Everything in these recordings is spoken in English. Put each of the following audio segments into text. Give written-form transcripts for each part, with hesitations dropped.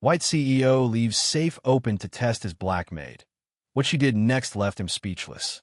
White CEO leaves safe open to test his black maid. What she did next left him speechless.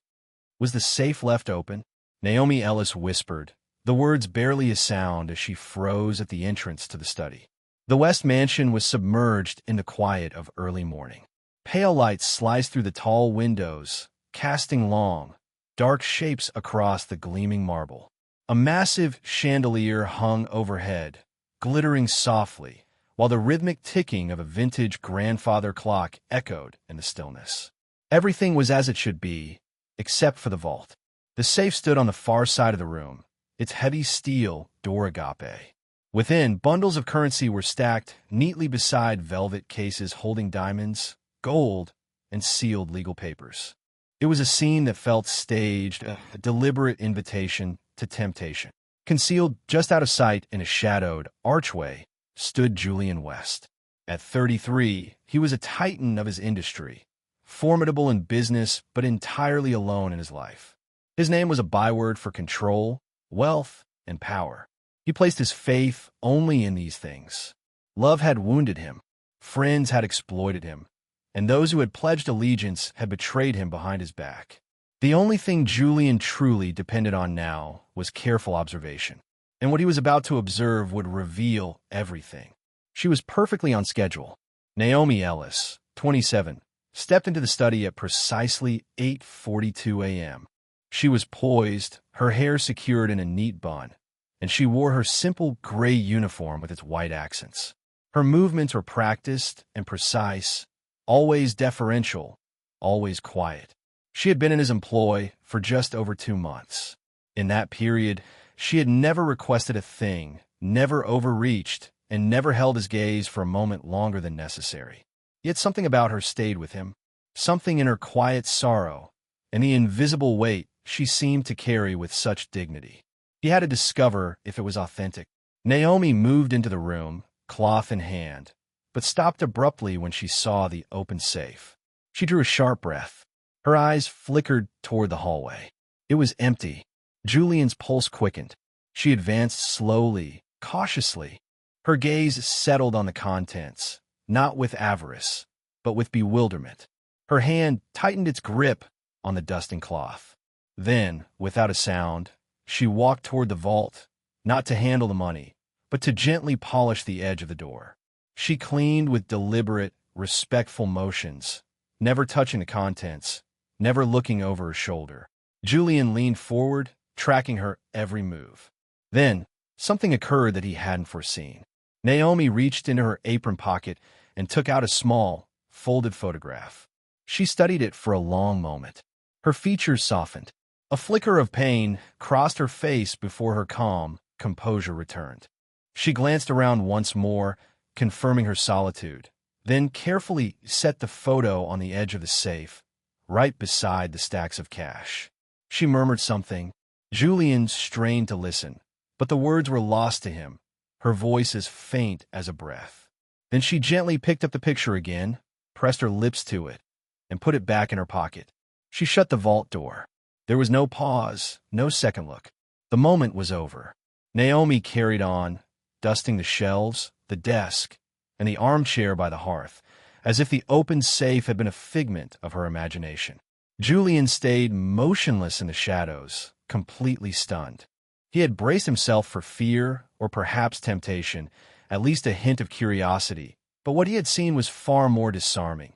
Was the safe left open? Naomi Ellis whispered, the words barely a sound as she froze at the entrance to the study. The West Mansion was submerged in the quiet of early morning. Pale light sliced through the tall windows, casting long, dark shapes across the gleaming marble. A massive chandelier hung overhead, glittering softly, while the rhythmic ticking of a vintage grandfather clock echoed in the stillness. Everything was as it should be, except for the vault. The safe stood on the far side of the room, its heavy steel door agape. Within, bundles of currency were stacked neatly beside velvet cases holding diamonds, gold, and sealed legal papers. It was a scene that felt staged, a deliberate invitation to temptation. Concealed just out of sight in a shadowed archway stood Julian West. At 33, he was a titan of his industry, formidable in business but entirely alone in his life. His name was a byword for control, wealth, and power. He placed his faith only in these things. Love had wounded him, friends had exploited him, and those who had pledged allegiance had betrayed him behind his back. The only thing Julian truly depended on now was careful observation, and what he was about to observe would reveal everything. She was perfectly on schedule. Naomi Ellis, 27, stepped into the study at precisely 8:42 a.m. She was poised, her hair secured in a neat bun, and she wore her simple gray uniform with its white accents. Her movements were practiced and precise, always deferential, always quiet. She had been in his employ for just over 2 months. In that period, she had never requested a thing, never overreached, and never held his gaze for a moment longer than necessary. Yet something about her stayed with him, something in her quiet sorrow, and the invisible weight she seemed to carry with such dignity. He had to discover if it was authentic. Naomi moved into the room, cloth in hand, but stopped abruptly when she saw the open safe. She drew a sharp breath. Her eyes flickered toward the hallway. It was empty. Julian's pulse quickened. She advanced slowly, cautiously. Her gaze settled on the contents, not with avarice, but with bewilderment. Her hand tightened its grip on the dusting cloth. Then, without a sound, she walked toward the vault, not to handle the money, but to gently polish the edge of the door. She cleaned with deliberate, respectful motions, never touching the contents, never looking over her shoulder. Julian leaned forward, tracking her every move. Then, something occurred that he hadn't foreseen. Naomi reached into her apron pocket and took out a small, folded photograph. She studied it for a long moment. Her features softened. A flicker of pain crossed her face before her calm composure returned. She glanced around once more, confirming her solitude, then carefully set the photo on the edge of the safe, right beside the stacks of cash. She murmured something. Julian strained to listen, but the words were lost to him, her voice as faint as a breath. Then she gently picked up the picture again, pressed her lips to it, and put it back in her pocket. She shut the vault door. There was no pause, no second look. The moment was over. Naomi carried on, dusting the shelves, the desk, and the armchair by the hearth, as if the open safe had been a figment of her imagination. Julian stayed motionless in the shadows, completely stunned. He had braced himself for fear, or perhaps temptation, at least a hint of curiosity, but what he had seen was far more disarming.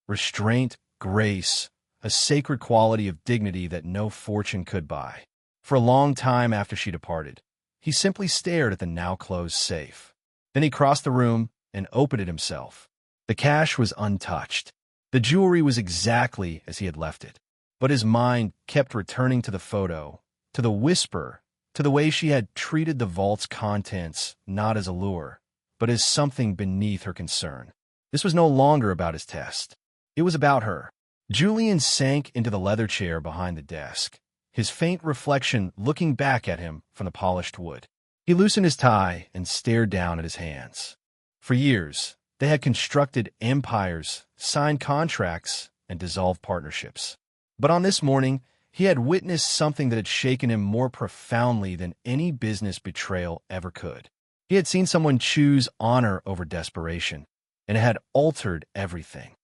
Restraint, grace, a sacred quality of dignity that no fortune could buy. For a long time after she departed, he simply stared at the now-closed safe. Then he crossed the room and opened it himself. The cash was untouched. The jewelry was exactly as he had left it. But his mind kept returning to the photo, to the whisper, to the way she had treated the vault's contents not as a lure, but as something beneath her concern. This was no longer about his test. It was about her. Julian sank into the leather chair behind the desk, his faint reflection looking back at him from the polished wood. He loosened his tie and stared down at his hands. For years, they had constructed empires, signed contracts, and dissolved partnerships. But on this morning, he had witnessed something that had shaken him more profoundly than any business betrayal ever could. He had seen someone choose honor over desperation, and it had altered everything.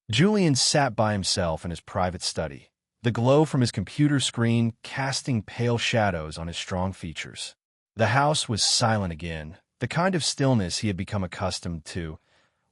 Julian sat by himself in his private study, the glow from his computer screen casting pale shadows on his strong features. The house was silent again, the kind of stillness he had become accustomed to,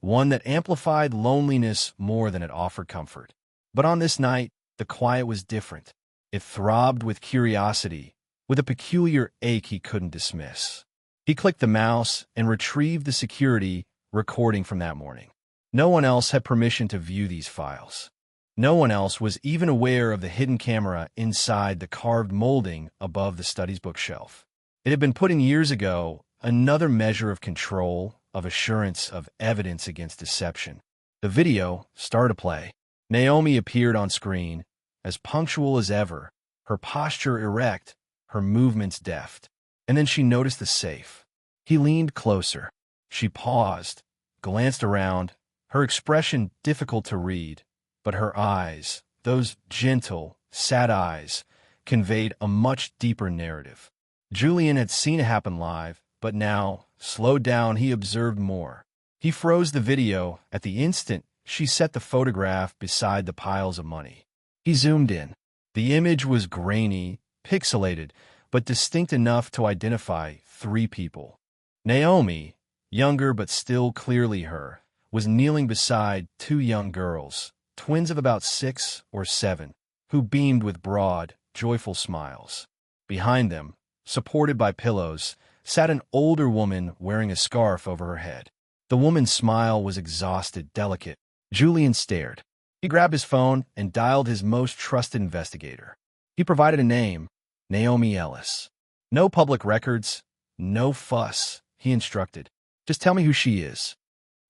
one that amplified loneliness more than it offered comfort. But on this night, the quiet was different. It throbbed with curiosity, with a peculiar ache he couldn't dismiss. He clicked the mouse and retrieved the security recording from that morning. No one else had permission to view these files. No one else was even aware of the hidden camera inside the carved molding above the study's bookshelf. It had been put in years ago, another measure of control, of assurance, of evidence against deception. The video started to play. Naomi appeared on screen, as punctual as ever, her posture erect, her movements deft. And then she noticed the safe. He leaned closer. She paused, glanced around, her expression difficult to read, but her eyes, those gentle, sad eyes, conveyed a much deeper narrative. Julian had seen it happen live, but now, slowed down, he observed more. He froze the video at the instant she set the photograph beside the piles of money. He zoomed in. The image was grainy, pixelated, but distinct enough to identify three people. Naomi, younger but still clearly her, was kneeling beside two young girls, twins of about 6 or 7, who beamed with broad, joyful smiles. Behind them, supported by pillows, sat an older woman wearing a scarf over her head. The woman's smile was exhausted, delicate. Julian stared. He grabbed his phone and dialed his most trusted investigator. He provided a name, Naomi Ellis. No public records, no fuss, he instructed. Just tell me who she is.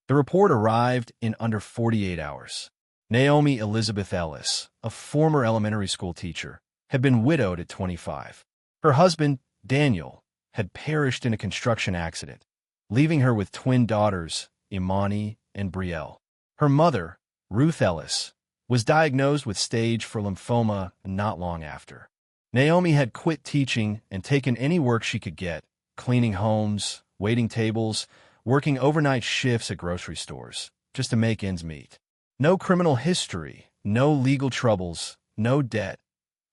The report arrived in under 48 hours. Naomi Elizabeth Ellis, a former elementary school teacher, had been widowed at 25. Her husband, Daniel, had perished in a construction accident, leaving her with twin daughters, Imani and Brielle. Her mother, Ruth Ellis, was diagnosed with stage 4 lymphoma not long after. Naomi had quit teaching and taken any work she could get, cleaning homes, waiting tables, working overnight shifts at grocery stores, just to make ends meet. No criminal history, no legal troubles, no debt,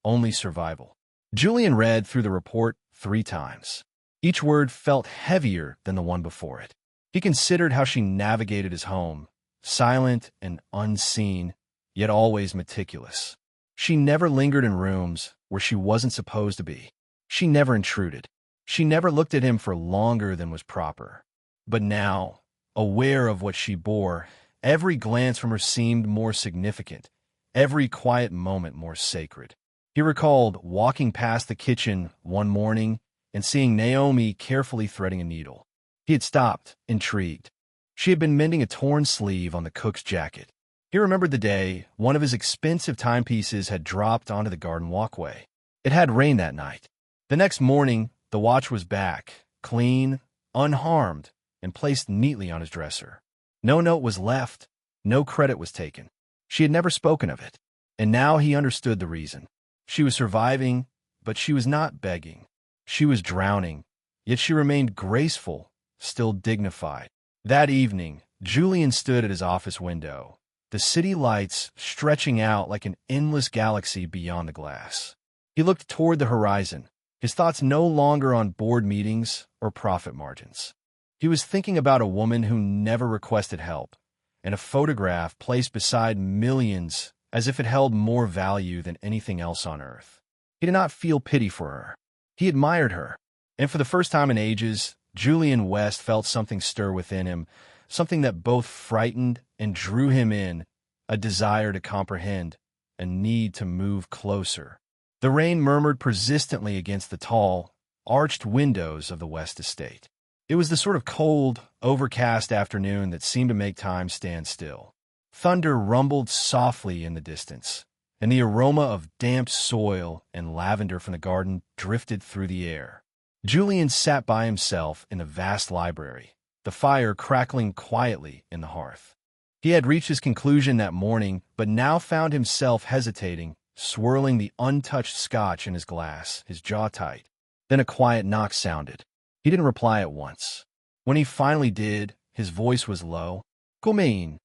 only survival. Julian read through the report 3 times. Each word felt heavier than the one before it. He considered how she navigated his home, silent and unseen, yet always meticulous. She never lingered in rooms where she wasn't supposed to be. She never intruded. She never looked at him for longer than was proper. But now, aware of what she bore, every glance from her seemed more significant, every quiet moment more sacred. He recalled walking past the kitchen one morning and seeing Naomi carefully threading a needle. He had stopped, intrigued. She had been mending a torn sleeve on the cook's jacket. He remembered the day one of his expensive timepieces had dropped onto the garden walkway. It had rained that night. The next morning, the watch was back, clean, unharmed, and placed neatly on his dresser. No note was left, no credit was taken. She had never spoken of it, and now he understood the reason. She was surviving, but she was not begging. She was drowning, yet she remained graceful, still dignified. That evening, Julian stood at his office window, the city lights stretching out like an endless galaxy beyond the glass. He looked toward the horizon, his thoughts no longer on board meetings or profit margins. He was thinking about a woman who never requested help, and a photograph placed beside millions as if it held more value than anything else on earth. He did not feel pity for her. He admired her, and for the first time in ages, Julian West felt something stir within him, something that both frightened and drew him in, a desire to comprehend, a need to move closer. The rain murmured persistently against the tall, arched windows of the West Estate. It was the sort of cold, overcast afternoon that seemed to make time stand still. Thunder rumbled softly in the distance, and the aroma of damp soil and lavender from the garden drifted through the air. Julian sat by himself in the vast library, the fire crackling quietly in the hearth. He had reached his conclusion that morning, but now found himself hesitating, swirling the untouched scotch in his glass, his jaw tight. Then a quiet knock sounded. He didn't reply at once. When he finally did, his voice was low. Come.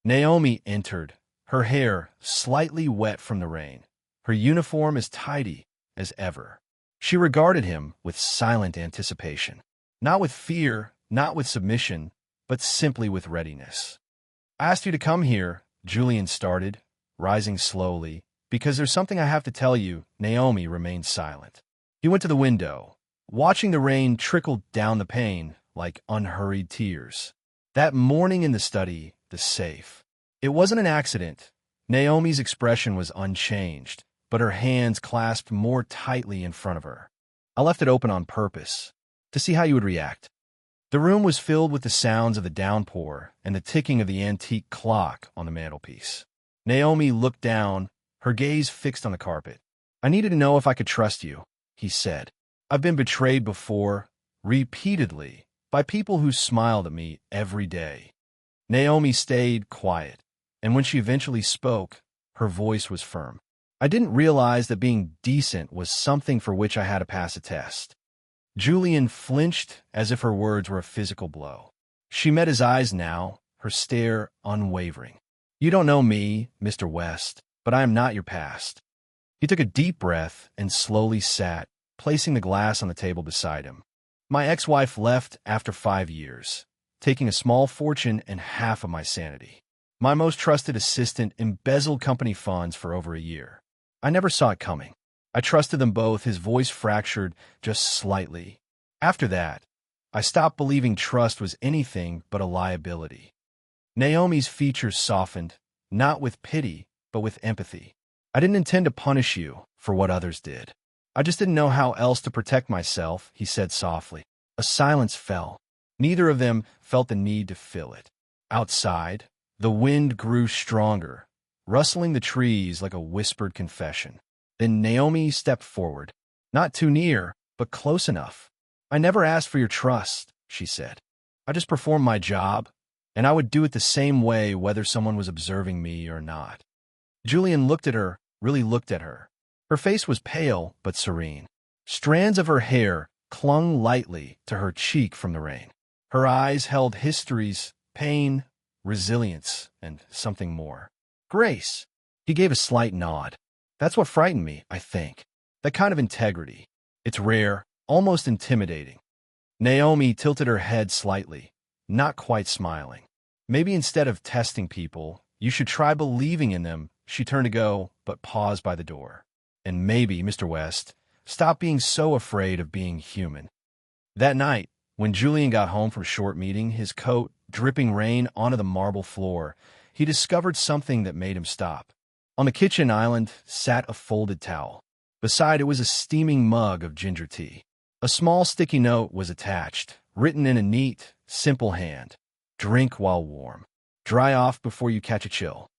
Naomi entered, her hair slightly wet from the rain, her uniform as tidy as ever. She regarded him with silent anticipation, not with fear, not with submission, but simply with readiness. "I asked you to come here," Julian started, rising slowly. "Because there's something I have to tell you." Naomi remained silent. He went to the window, watching the rain trickle down the pane like unhurried tears. That morning in the study, the safe. It wasn't an accident. Naomi's expression was unchanged, but her hands clasped more tightly in front of her. "I left it open on purpose, to see how you would react." The room was filled with the sounds of the downpour and the ticking of the antique clock on the mantelpiece. Naomi looked down, her gaze fixed on the carpet. "I needed to know if I could trust you," he said. "I've been betrayed before, repeatedly, by people who smiled at me every day." Naomi stayed quiet, and when she eventually spoke, her voice was firm. "I didn't realize that being decent was something for which I had to pass a test." Julian flinched as if her words were a physical blow. She met his eyes now, her stare unwavering. "You don't know me, Mr. West, but I am not your past." He took a deep breath and slowly sat, placing the glass on the table beside him. "My ex-wife left after 5 years, taking a small fortune and half of my sanity. My most trusted assistant embezzled company funds for over a year. I never saw it coming. I trusted them both." His voice fractured just slightly. "After that, I stopped believing trust was anything but a liability." Naomi's features softened, not with pity, but with empathy. "I didn't intend to punish you for what others did. I just didn't know how else to protect myself," he said softly. A silence fell. Neither of them felt the need to fill it. Outside, the wind grew stronger, rustling the trees like a whispered confession. Then Naomi stepped forward. Not too near, but close enough. "I never asked for your trust," she said. "I just performed my job, and I would do it the same way whether someone was observing me or not." Julian looked at her, really looked at her. Her face was pale but serene. Strands of her hair clung lightly to her cheek from the rain. Her eyes held histories, pain, resilience, and something more. "Grace." He gave a slight nod. "That's what frightened me, I think. That kind of integrity. It's rare, almost intimidating." Naomi tilted her head slightly, not quite smiling. "Maybe instead of testing people, you should try believing in them." She turned to go, but paused by the door. "And maybe, Mr. West, stop being so afraid of being human." That night, when Julian got home from a short meeting, his coat dripping rain onto the marble floor, he discovered something that made him stop. On the kitchen island sat a folded towel. Beside it was a steaming mug of ginger tea. A small sticky note was attached, written in a neat, simple hand. "Drink while warm. Dry off before you catch a chill."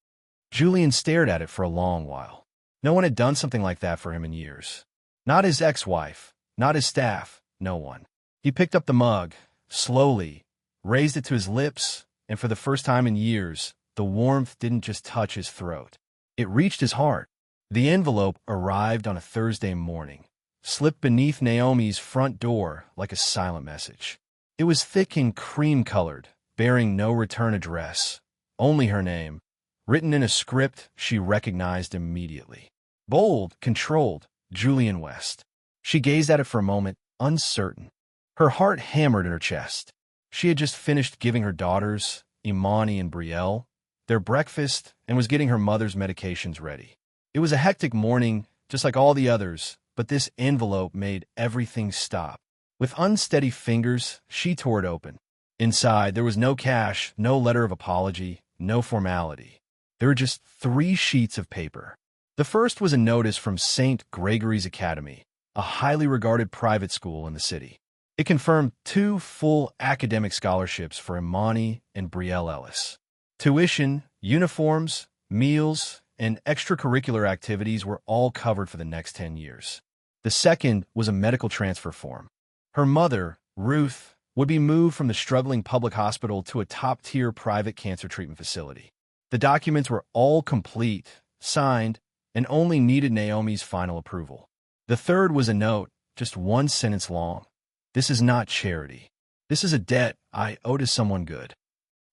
Julian stared at it for a long while. No one had done something like that for him in years. Not his ex-wife, not his staff, no one. He picked up the mug, slowly, raised it to his lips, and for the first time in years, the warmth didn't just touch his throat. It reached his heart. The envelope arrived on a Thursday morning, slipped beneath Naomi's front door like a silent message. It was thick and cream-colored, bearing no return address, only her name, written in a script she recognized immediately. Bold, controlled, Julian West. She gazed at it for a moment, uncertain. Her heart hammered in her chest. She had just finished giving her daughters, Imani and Brielle, their breakfast and was getting her mother's medications ready. It was a hectic morning, just like all the others, but this envelope made everything stop. With unsteady fingers, she tore it open. Inside, there was no cash, no letter of apology, no formality. There were just 3 sheets of paper. The first was a notice from St. Gregory's Academy, a highly regarded private school in the city. It confirmed 2 full academic scholarships for Imani and Brielle Ellis. Tuition, uniforms, meals, and extracurricular activities were all covered for the next 10 years. The second was a medical transfer form. Her mother, Ruth, would be moved from the struggling public hospital to a top-tier private cancer treatment facility. The documents were all complete, signed, and only needed Naomi's final approval. The third was a note, just 1 sentence long. "This is not charity. This is a debt I owe to someone good."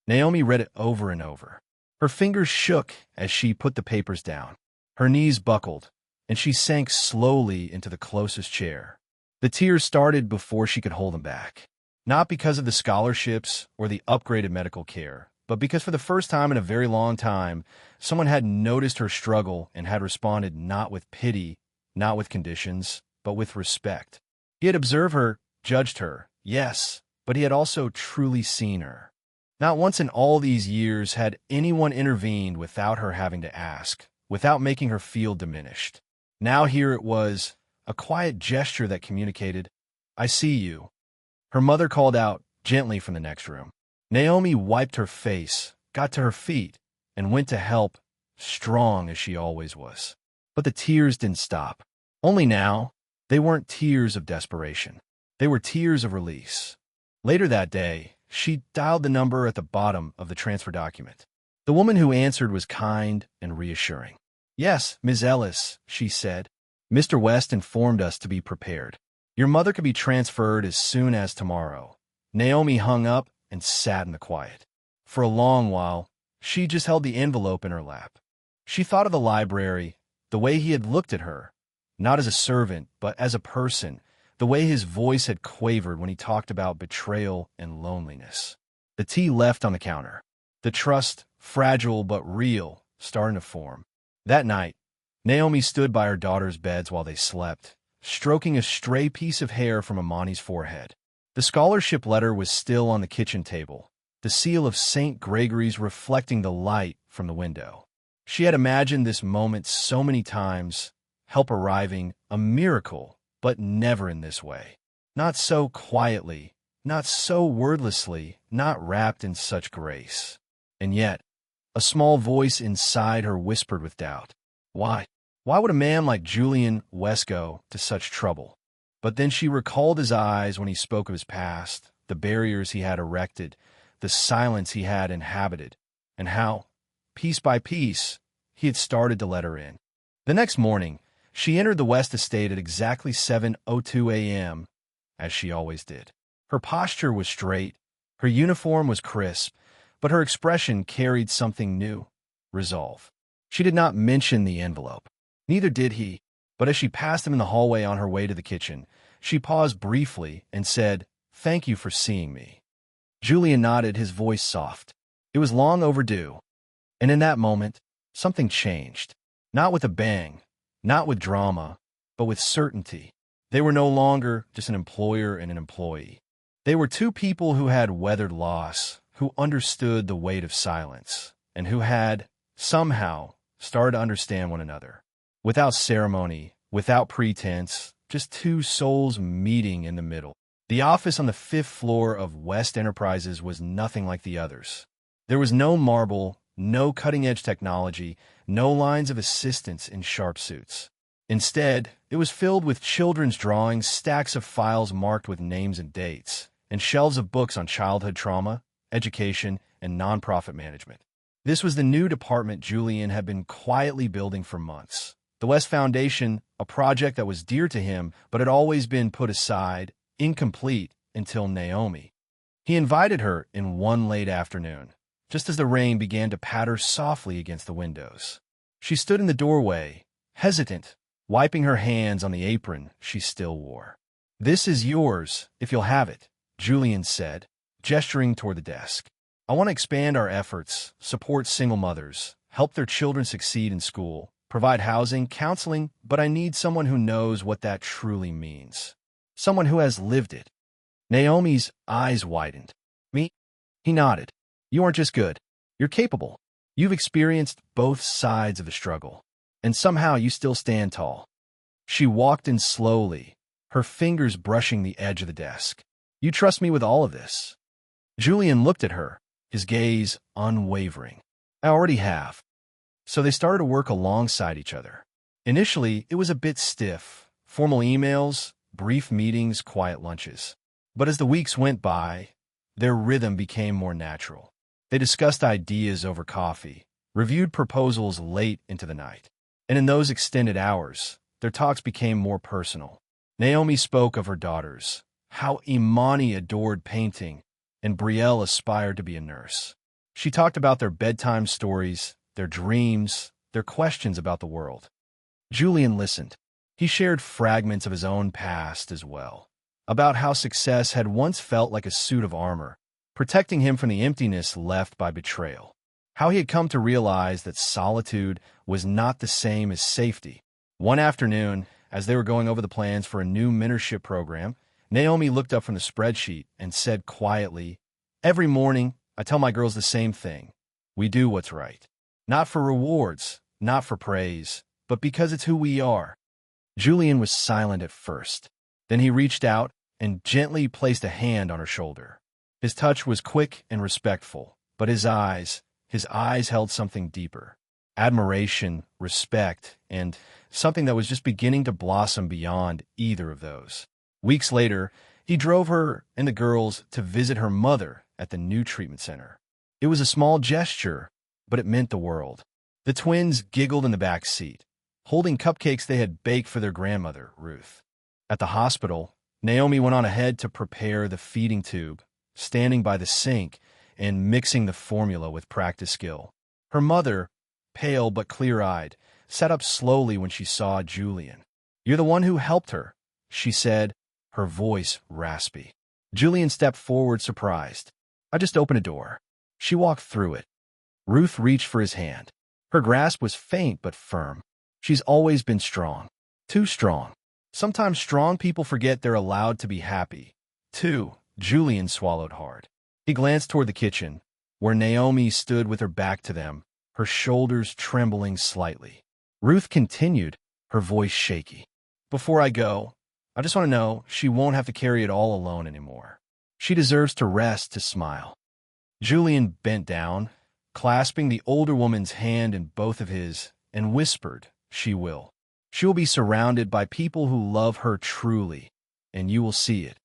Naomi read it over and over. Her fingers shook as she put the papers down. Her knees buckled, and she sank slowly into the closest chair. The tears started before she could hold them back. Not because of the scholarships or the upgraded medical care, but because for the first time in a very long time, someone had noticed her struggle and had responded not with pity, not with conditions, but with respect. He had observed her, judged her, yes, but he had also truly seen her. Not once in all these years had anyone intervened without her having to ask, without making her feel diminished. Now here it was, a quiet gesture that communicated, "I see you." Her mother called out gently from the next room. Naomi wiped her face, got to her feet, and went to help, strong as she always was. But the tears didn't stop. Only now, they weren't tears of desperation. They were tears of release. Later that day, she dialed the number at the bottom of the transfer document. The woman who answered was kind and reassuring. "Yes, Ms. Ellis," she said. "Mr. West informed us to be prepared. Your mother could be transferred as soon as tomorrow." Naomi hung up and sat in the quiet. For a long while, she just held the envelope in her lap. She thought of the library, the way he had looked at her, not as a servant, but as a person, the way his voice had quavered when he talked about betrayal and loneliness. The tea left on the counter. The trust, fragile but real, starting to form. That night, Naomi stood by her daughter's beds while they slept, stroking a stray piece of hair from Amani's forehead. The scholarship letter was still on the kitchen table, the seal of St. Gregory's reflecting the light from the window. She had imagined this moment so many times, help arriving, a miracle, but never in this way. Not so quietly, not so wordlessly, not wrapped in such grace. And yet, a small voice inside her whispered with doubt, "Why? Why would a man like Julian West go to such trouble?" But then she recalled his eyes when he spoke of his past, the barriers he had erected, the silence he had inhabited, and how, piece by piece, he had started to let her in. The next morning, she entered the West estate at exactly 7:02 a.m., as she always did. Her posture was straight, her uniform was crisp, but her expression carried something new, resolve. She did not mention the envelope. Neither did he, but as she passed him in the hallway on her way to the kitchen, she paused briefly and said, "Thank you for seeing me." Julian nodded, his voice soft. It was long overdue. And in that moment, something changed. Not with a bang, not with drama, but with certainty. They were no longer just an employer and an employee. They were two people who had weathered loss, who understood the weight of silence, and who had, somehow, started to understand one another. Without ceremony, without pretense, just two souls meeting in the middle. The office on the 5th floor of West Enterprises was nothing like the others. There was no marble, no cutting-edge technology, no lines of assistants in sharp suits. Instead, it was filled with children's drawings, stacks of files marked with names and dates, and shelves of books on childhood trauma, education, and nonprofit management. This was the new department Julian had been quietly building for months. The West Foundation, a project that was dear to him, but had always been put aside, incomplete, until Naomi. He invited her in one late afternoon, just as the rain began to patter softly against the windows. She stood in the doorway, hesitant, wiping her hands on the apron she still wore. "This is yours, if you'll have it," Julian said, gesturing toward the desk. "I want to expand our efforts, support single mothers, help their children succeed in school, provide housing, counseling, but I need someone who knows what that truly means. Someone who has lived it." Naomi's eyes widened. "Me?" He nodded. "You aren't just good. You're capable. You've experienced both sides of the struggle. And somehow you still stand tall." She walked in slowly, her fingers brushing the edge of the desk. "You trust me with all of this?" Julian looked at her, his gaze unwavering. "I already have." So they started to work alongside each other. Initially, it was a bit stiff, formal emails, brief meetings, quiet lunches. But as the weeks went by, their rhythm became more natural. They discussed ideas over coffee, reviewed proposals late into the night. And in those extended hours, their talks became more personal. Naomi spoke of her daughters, how Imani adored painting, and Brielle aspired to be a nurse. She talked about their bedtime stories, their dreams, their questions about the world. Julian listened. He shared fragments of his own past as well, about how success had once felt like a suit of armor, protecting him from the emptiness left by betrayal. How he had come to realize that solitude was not the same as safety. One afternoon, as they were going over the plans for a new mentorship program, Naomi looked up from the spreadsheet and said quietly, "Every morning, I tell my girls the same thing. We do what's right. Not for rewards, not for praise, but because it's who we are." Julian was silent at first. Then he reached out and gently placed a hand on her shoulder. His touch was quick and respectful, but his eyes held something deeper. Admiration, respect, and something that was just beginning to blossom beyond either of those. Weeks later, he drove her and the girls to visit her mother at the new treatment center. It was a small gesture, but it meant the world. The twins giggled in the back seat, holding cupcakes they had baked for their grandmother, Ruth. At the hospital, Naomi went on ahead to prepare the feeding tube, standing by the sink and mixing the formula with practiced skill. Her mother, pale but clear-eyed, sat up slowly when she saw Julian. "You're the one who helped her," she said, her voice raspy. Julian stepped forward, surprised. "I just opened a door." She walked through it. Ruth reached for his hand. Her grasp was faint but firm. She's always been strong. Too strong. Sometimes strong people forget they're allowed to be happy. Too. Julian swallowed hard. He glanced toward the kitchen, where Naomi stood with her back to them, her shoulders trembling slightly. Ruth continued, her voice shaky. "Before I go, I just want to know she won't have to carry it all alone anymore. She deserves to rest, to smile." Julian bent down, clasping the older woman's hand in both of his, and whispered, "She will. She will be surrounded by people who love her truly, and you will see it."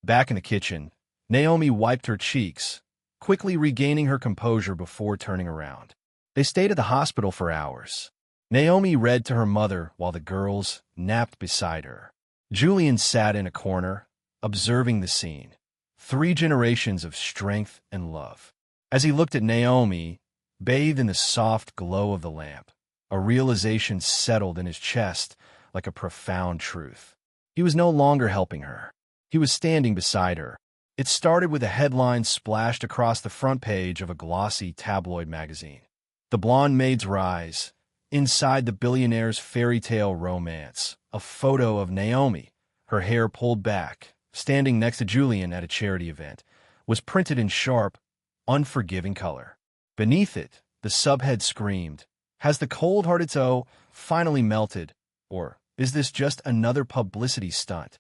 Back in the kitchen, Naomi wiped her cheeks, quickly regaining her composure before turning around. They stayed at the hospital for hours. Naomi read to her mother while the girls napped beside her. Julian sat in a corner, observing the scene. 3 generations of strength and love. As he looked at Naomi, bathed in the soft glow of the lamp, a realization settled in his chest like a profound truth. He was no longer helping her. He was standing beside her. It started with a headline splashed across the front page of a glossy tabloid magazine. "The Blonde Maid's Rise. Inside the Billionaire's Fairy Tale Romance." A photo of Naomi, her hair pulled back, standing next to Julian at a charity event, was printed in sharp, unforgiving color. Beneath it, the subhead screamed, "Has the cold-hearted Zoe finally melted, or is this just another publicity stunt?"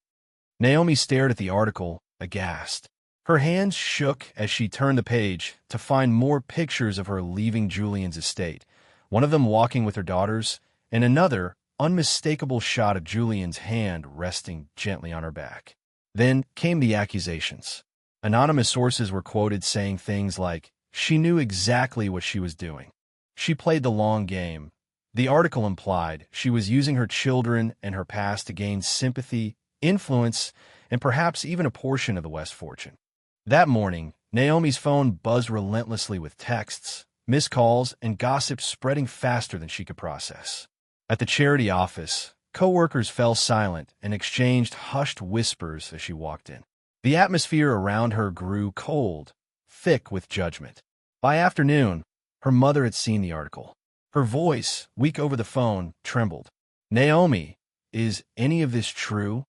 Naomi stared at the article, aghast. Her hands shook as she turned the page to find more pictures of her leaving Julian's estate, one of them walking with her daughters, and another unmistakable shot of Julian's hand resting gently on her back. Then came the accusations. Anonymous sources were quoted saying things like, "She knew exactly what she was doing. She played the long game." The article implied she was using her children and her past to gain sympathy, influence, and perhaps even a portion of the West fortune. That morning, Naomi's phone buzzed relentlessly with texts, missed calls, and gossip spreading faster than she could process. At the charity office, co-workers fell silent and exchanged hushed whispers as she walked in. The atmosphere around her grew cold, thick with judgment. By afternoon, her mother had seen the article. Her voice, weak over the phone, trembled. "Naomi, is any of this true?"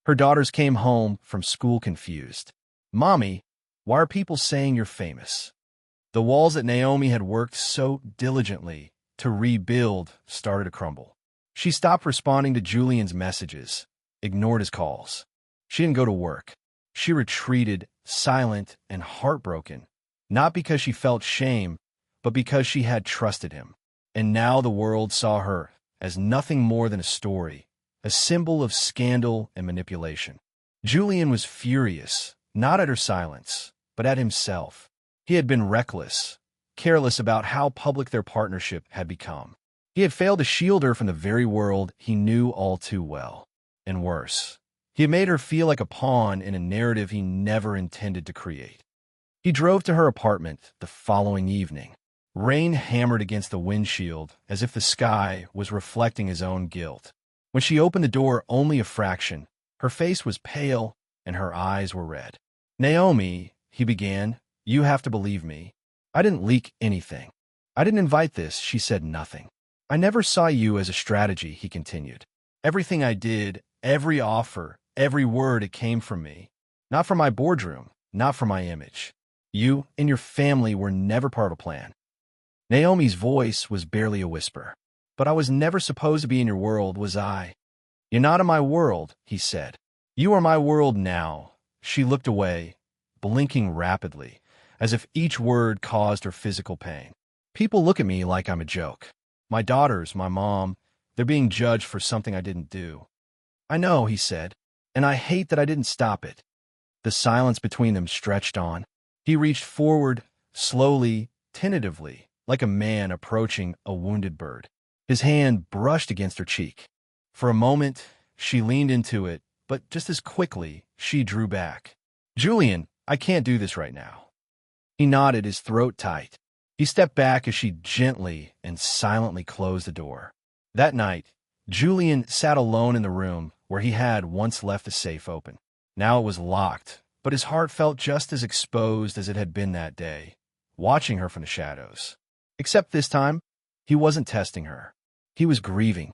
Her daughters came home from school confused. "Mommy, why are people saying you're famous?" The walls that Naomi had worked so diligently to rebuild started to crumble. She stopped responding to Julian's messages, ignored his calls. She didn't go to work. She retreated, silent and heartbroken, not because she felt shame, but because she had trusted him. And now the world saw her as nothing more than a story, a symbol of scandal and manipulation. Julian was furious, not at her silence, but at himself. He had been reckless, careless about how public their partnership had become. He had failed to shield her from the very world he knew all too well. And worse, he had made her feel like a pawn in a narrative he never intended to create. He drove to her apartment the following evening. Rain hammered against the windshield as if the sky was reflecting his own guilt. When she opened the door only a fraction, her face was pale and her eyes were red. "Naomi," he began, "you have to believe me. I didn't leak anything. I didn't invite this." She said nothing. "I never saw you as a strategy," he continued. "Everything I did, every offer, every word, it came from me. Not from my boardroom, not from my image. You and your family were never part of a plan." Naomi's voice was barely a whisper. "But I was never supposed to be in your world, was I?" "You're not in my world," he said. "You are my world now." She looked away, blinking rapidly, as if each word caused her physical pain. "People look at me like I'm a joke. My daughters, my mom, they're being judged for something I didn't do." "I know," he said, "and I hate that I didn't stop it." The silence between them stretched on. He reached forward, slowly, tentatively, like a man approaching a wounded bird. His hand brushed against her cheek. For a moment, she leaned into it, but just as quickly, she drew back. "Julian, I can't do this right now." He nodded, his throat tight. He stepped back as she gently and silently closed the door. That night, Julian sat alone in the room where he had once left the safe open. Now it was locked, but his heart felt just as exposed as it had been that day, watching her from the shadows. Except this time, he wasn't testing her. He was grieving.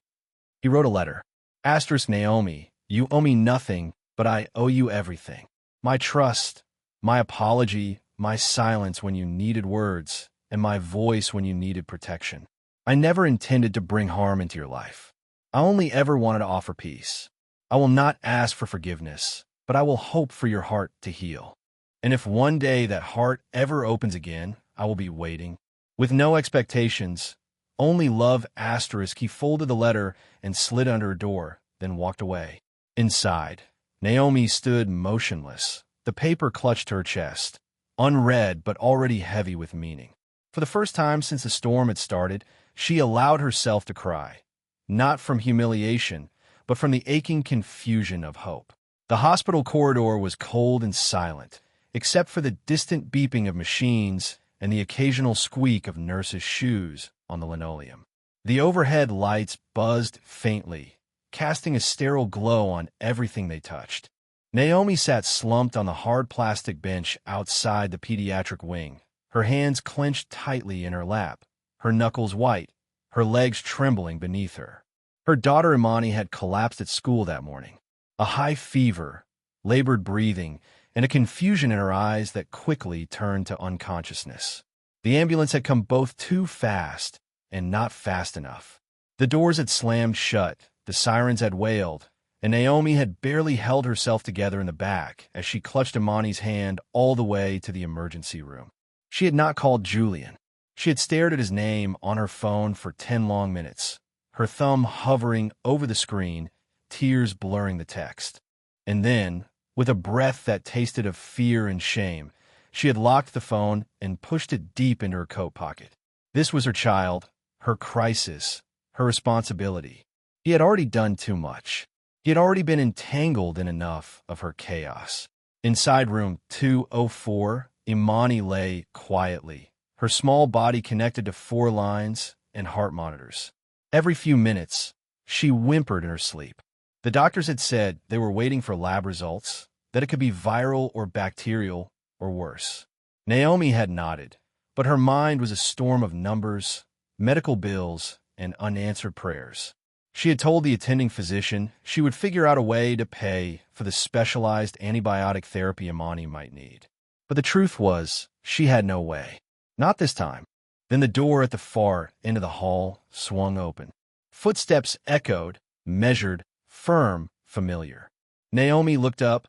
He wrote a letter. Asterisk Naomi, you owe me nothing, but I owe you everything. My trust, my apology, my silence when you needed words, and my voice when you needed protection. I never intended to bring harm into your life. I only ever wanted to offer peace. I will not ask for forgiveness, but I will hope for your heart to heal. And if one day that heart ever opens again, I will be waiting. With no expectations, only love. Asterisk. He folded the letter and slid under a door, then walked away. Inside, Naomi stood motionless, the paper clutched to her chest, unread but already heavy with meaning. For the first time since the storm had started, she allowed herself to cry, not from humiliation, but from the aching confusion of hope. The hospital corridor was cold and silent, except for the distant beeping of machines and the occasional squeak of nurses' shoes on the linoleum. The overhead lights buzzed faintly, casting a sterile glow on everything they touched. Naomi sat slumped on the hard plastic bench outside the pediatric wing, her hands clenched tightly in her lap, her knuckles white, her legs trembling beneath her. Her daughter Imani had collapsed at school that morning. A high fever, labored breathing, and a confusion in her eyes that quickly turned to unconsciousness. The ambulance had come both too fast and not fast enough. The doors had slammed shut, the sirens had wailed, and Naomi had barely held herself together in the back as she clutched Imani's hand all the way to the emergency room. She had not called Julian. She had stared at his name on her phone for 10 long minutes, her thumb hovering over the screen, tears blurring the text. And then, with a breath that tasted of fear and shame, she had locked the phone and pushed it deep into her coat pocket. This was her child, her crisis, her responsibility. He had already done too much. He had already been entangled in enough of her chaos. Inside room 204, Imani lay quietly, her small body connected to 4 lines and heart monitors. Every few minutes, she whimpered in her sleep. The doctors had said they were waiting for lab results, that it could be viral or bacterial or worse. Naomi had nodded, but her mind was a storm of numbers, medical bills, and unanswered prayers. She had told the attending physician she would figure out a way to pay for the specialized antibiotic therapy Imani might need. But the truth was, she had no way. Not this time. Then the door at the far end of the hall swung open. Footsteps echoed, measured, firm, familiar. Naomi looked up,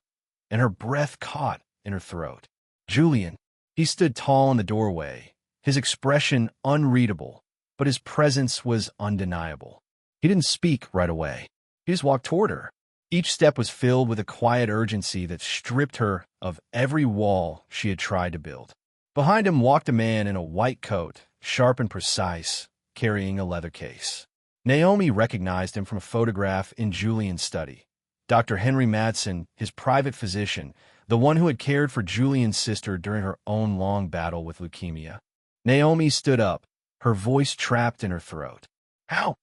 and her breath caught in her throat. Julian. He stood tall in the doorway, his expression unreadable, but his presence was undeniable. He didn't speak right away. He just walked toward her. Each step was filled with a quiet urgency that stripped her of every wall she had tried to build. Behind him walked a man in a white coat, sharp and precise, carrying a leather case. Naomi recognized him from a photograph in Julian's study. Dr. Henry Madsen, his private physician, the one who had cared for Julian's sister during her own long battle with leukemia. Naomi stood up, her voice trapped in her throat. "How?"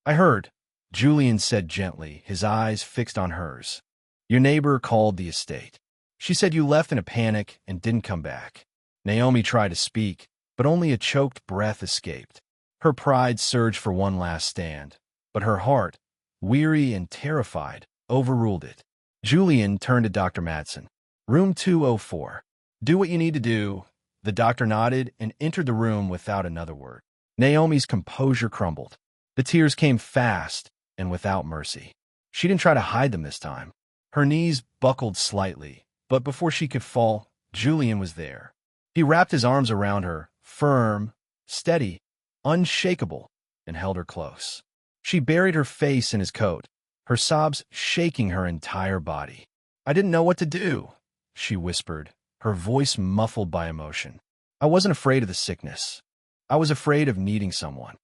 "I heard," Julian said gently, his eyes fixed on hers. "Your neighbor called the estate. She said you left in a panic and didn't come back." Naomi tried to speak, but only a choked breath escaped. Her pride surged for one last stand, but her heart, weary and terrified, overruled it. Julian turned to Dr. Madsen. "Room 204. Do what you need to do." The doctor nodded and entered the room without another word. Naomi's composure crumbled. The tears came fast and without mercy. She didn't try to hide them this time. Her knees buckled slightly, but before she could fall, Julian was there. He wrapped his arms around her, firm, steady, unshakable, and held her close. She buried her face in his coat, her sobs shaking her entire body. "I didn't know what to do," she whispered, her voice muffled by emotion. "I wasn't afraid of the sickness. I was afraid of needing someone."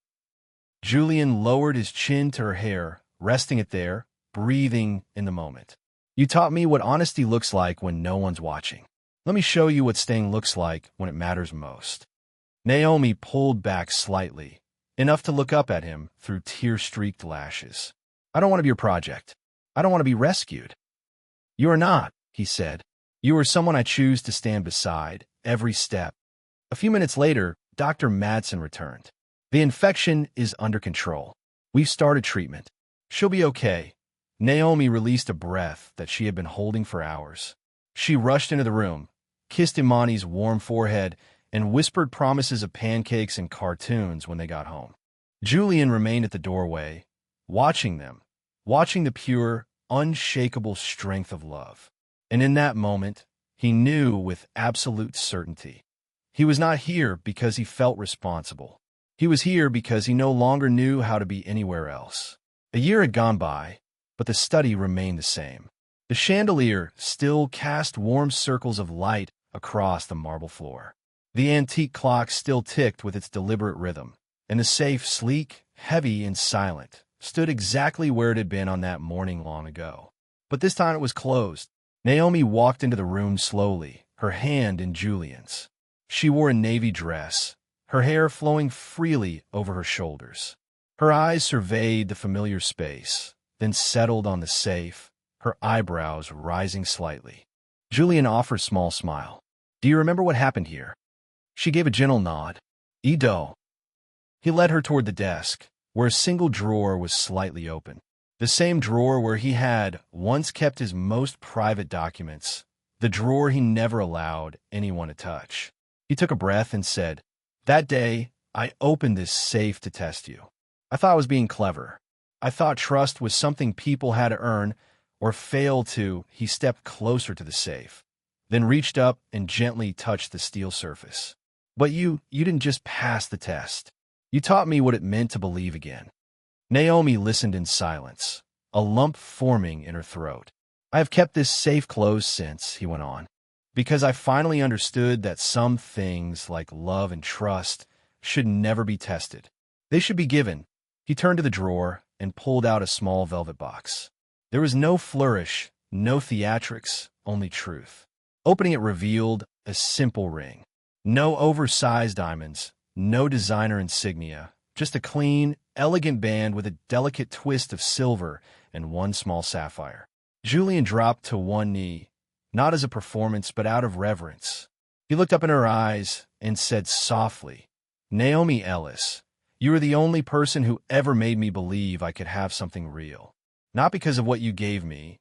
Julian lowered his chin to her hair, resting it there, breathing in the moment. "You taught me what honesty looks like when no one's watching. Let me show you what staying looks like when it matters most." Naomi pulled back slightly, enough to look up at him through tear-streaked lashes. "I don't want to be your project. I don't want to be rescued." "You are not," he said. "You are someone I choose to stand beside, every step." A few minutes later, Dr. Madsen returned. "The infection is under control. We've started treatment. She'll be okay." Naomi released a breath that she had been holding for hours. She rushed into the room, kissed Imani's warm forehead, and whispered promises of pancakes and cartoons when they got home. Julian remained at the doorway, watching them, watching the pure, unshakable strength of love. And in that moment, he knew with absolute certainty. He was not here because he felt responsible. He was here because he no longer knew how to be anywhere else. A year had gone by, but the study remained the same. The chandelier still cast warm circles of light across the marble floor. The antique clock still ticked with its deliberate rhythm, and the safe, sleek, heavy, and silent, stood exactly where it had been on that morning long ago. But this time it was closed. Naomi walked into the room slowly, her hand in Julian's. She wore a navy dress, her hair flowing freely over her shoulders. Her eyes surveyed the familiar space, then settled on the safe, her eyebrows rising slightly. Julian offered a small smile. "Do you remember what happened here?" She gave a gentle nod. "Ido." He led her toward the desk, where a single drawer was slightly open. The same drawer where he had once kept his most private documents, the drawer he never allowed anyone to touch. He took a breath and said, "That day, I opened this safe to test you. I thought I was being clever. I thought trust was something people had to earn or fail to." He stepped closer to the safe, then reached up and gently touched the steel surface. "But you didn't just pass the test. You taught me what it meant to believe again." Naomi listened in silence, a lump forming in her throat. "I have kept this safe closed since," he went on, "because I finally understood that some things, like love and trust, should never be tested. They should be given." He turned to the drawer and pulled out a small velvet box. There was no flourish, no theatrics, only truth. Opening it revealed a simple ring. No oversized diamonds, no designer insignia, just a clean, elegant band with a delicate twist of silver and one small sapphire. Julian dropped to one knee, not as a performance but out of reverence. He looked up in her eyes and said softly, "Naomi Ellis, you are the only person who ever made me believe I could have something real. Not because of what you gave me,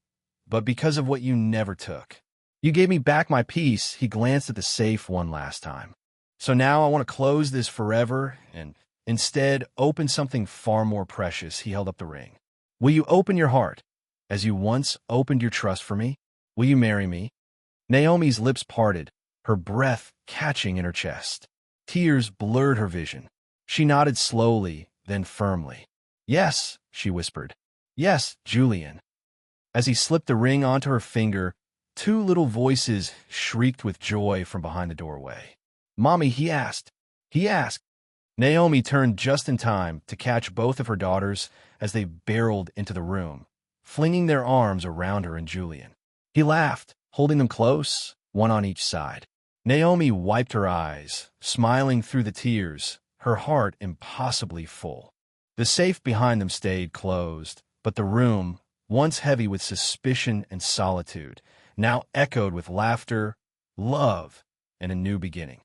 but because of what you never took. You gave me back my peace." He glanced at the safe one last time. "So now I want to close this forever and instead open something far more precious." He held up the ring. "Will you open your heart, as you once opened your trust for me? Will you marry me?" Naomi's lips parted, her breath catching in her chest. Tears blurred her vision. She nodded slowly, then firmly. "Yes," she whispered. "Yes, Julian." As he slipped the ring onto her finger, two little voices shrieked with joy from behind the doorway. "Mommy," he asked. Naomi turned just in time to catch both of her daughters as they barreled into the room, flinging their arms around her and Julian. He laughed, holding them close, one on each side. Naomi wiped her eyes, smiling through the tears, her heart impossibly full. The safe behind them stayed closed, but the room, once heavy with suspicion and solitude, now echoed with laughter, love, and a new beginning.